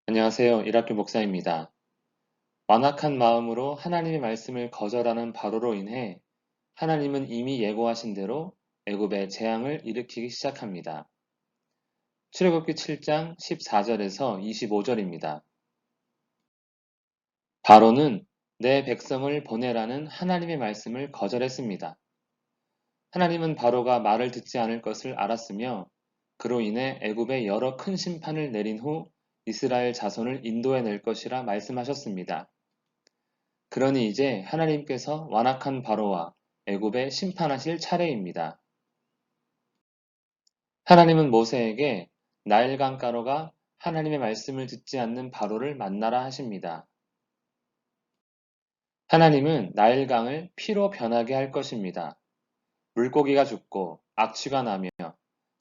안녕하세요. 이학규 목사입니다. 완악한 마음으로 하나님의 말씀을 거절하는 바로로 인해 하나님은 이미 예고하신 대로 애굽에 재앙을 일으키기 시작합니다. 출애굽기 7장 14절에서 25절입니다. 바로는 내 백성을 보내라는 하나님의 말씀을 거절했습니다. 하나님은 바로가 말을 듣지 않을 것을 알았으며 그로 인해 애굽에 여러 큰 심판을 내린 후 이스라엘 자손을 인도해낼 것이라 말씀하셨습니다. 그러니 이제 하나님께서 완악한 바로와 애굽에 심판하실 차례입니다. 하나님은 모세에게 나일 강가로가 하나님의 말씀을 듣지 않는 바로를 만나라 하십니다. 하나님은 나일 강을 피로 변하게 할 것입니다. 물고기가 죽고 악취가 나며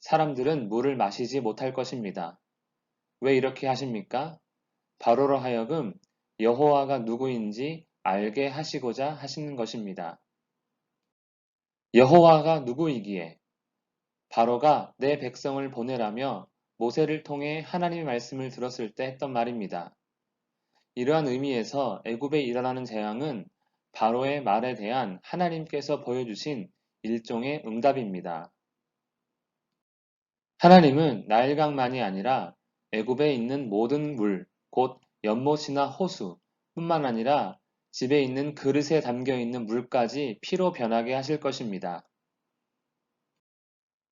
사람들은 물을 마시지 못할 것입니다. 왜 이렇게 하십니까? 바로로 하여금 여호와가 누구인지 알게 하시고자 하시는 것입니다. 여호와가 누구이기에 바로가 내 백성을 보내라며 모세를 통해 하나님의 말씀을 들었을 때 했던 말입니다. 이러한 의미에서 애굽에 일어나는 재앙은 바로의 말에 대한 하나님께서 보여주신 일종의 응답입니다. 하나님은 나일강만이 아니라 애굽에 있는 모든 물, 곧 연못이나 호수 뿐만 아니라 집에 있는 그릇에 담겨 있는 물까지 피로 변하게 하실 것입니다.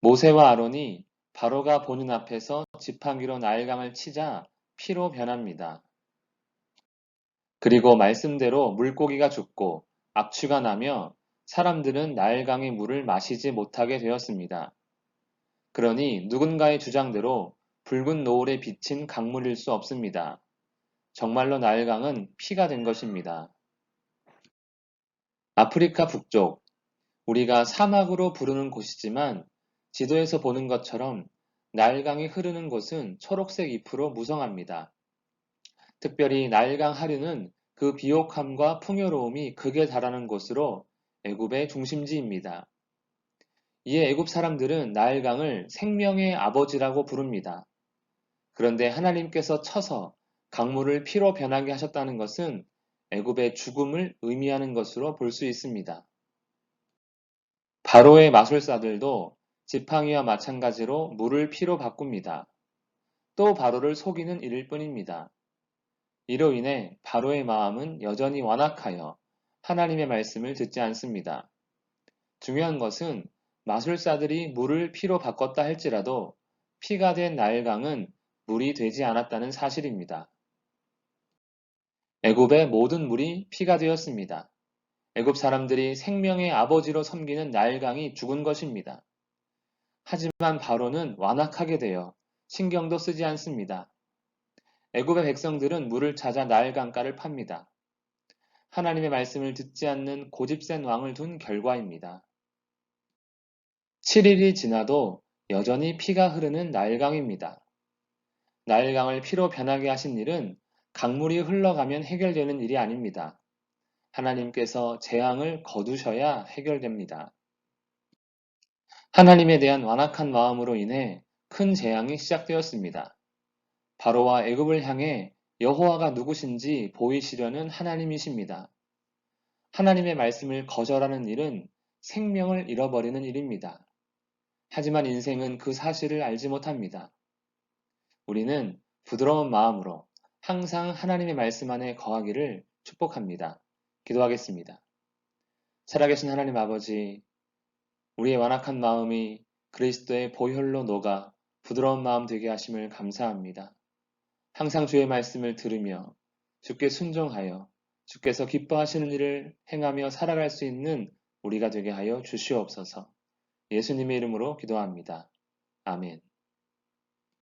모세와 아론이 바로가 보는 앞에서 지팡이로 나일강을 치자 피로 변합니다. 그리고 말씀대로 물고기가 죽고 악취가 나며 사람들은 나일강의 물을 마시지 못하게 되었습니다. 그러니 누군가의 주장대로 붉은 노을에 비친 강물일 수 없습니다. 정말로 나일강은 피가 된 것입니다. 아프리카 북쪽, 우리가 사막으로 부르는 곳이지만 지도에서 보는 것처럼 나일강이 흐르는 곳은 초록색 잎으로 무성합니다. 특별히 나일강 하류는 그 비옥함과 풍요로움이 극에 달하는 곳으로 애굽의 중심지입니다. 이에 애굽 사람들은 나일강을 생명의 아버지라고 부릅니다. 그런데 하나님께서 쳐서 강물을 피로 변하게 하셨다는 것은 애굽의 죽음을 의미하는 것으로 볼 수 있습니다. 바로의 마술사들도 지팡이와 마찬가지로 물을 피로 바꿉니다. 또 바로를 속이는 일일 뿐입니다. 이로 인해 바로의 마음은 여전히 완악하여 하나님의 말씀을 듣지 않습니다. 중요한 것은 마술사들이 물을 피로 바꿨다 할지라도 피가 된 나일강은 물이 되지 않았다는 사실입니다. 애굽의 모든 물이 피가 되었습니다. 애굽 사람들이 생명의 아버지로 섬기는 나일강이 죽은 것입니다. 하지만 바로는 완악하게 되어 신경도 쓰지 않습니다. 애굽의 백성들은 물을 찾아 나일강가를 팝니다. 하나님의 말씀을 듣지 않는 고집센 왕을 둔 결과입니다. 7일이 지나도 여전히 피가 흐르는 나일강입니다. 나일강을 피로 변하게 하신 일은 강물이 흘러가면 해결되는 일이 아닙니다. 하나님께서 재앙을 거두셔야 해결됩니다. 하나님에 대한 완악한 마음으로 인해 큰 재앙이 시작되었습니다. 바로와 애굽을 향해 여호와가 누구신지 보이시려는 하나님이십니다. 하나님의 말씀을 거절하는 일은 생명을 잃어버리는 일입니다. 하지만 인생은 그 사실을 알지 못합니다. 우리는 부드러운 마음으로 항상 하나님의 말씀 안에 거하기를 축복합니다. 기도하겠습니다. 살아계신 하나님 아버지, 우리의 완악한 마음이 그리스도의 보혈로 녹아 부드러운 마음 되게 하심을 감사합니다. 항상 주의 말씀을 들으며 주께 순종하여 주께서 기뻐하시는 일을 행하며 살아갈 수 있는 우리가 되게 하여 주시옵소서. 예수님의 이름으로 기도합니다. 아멘.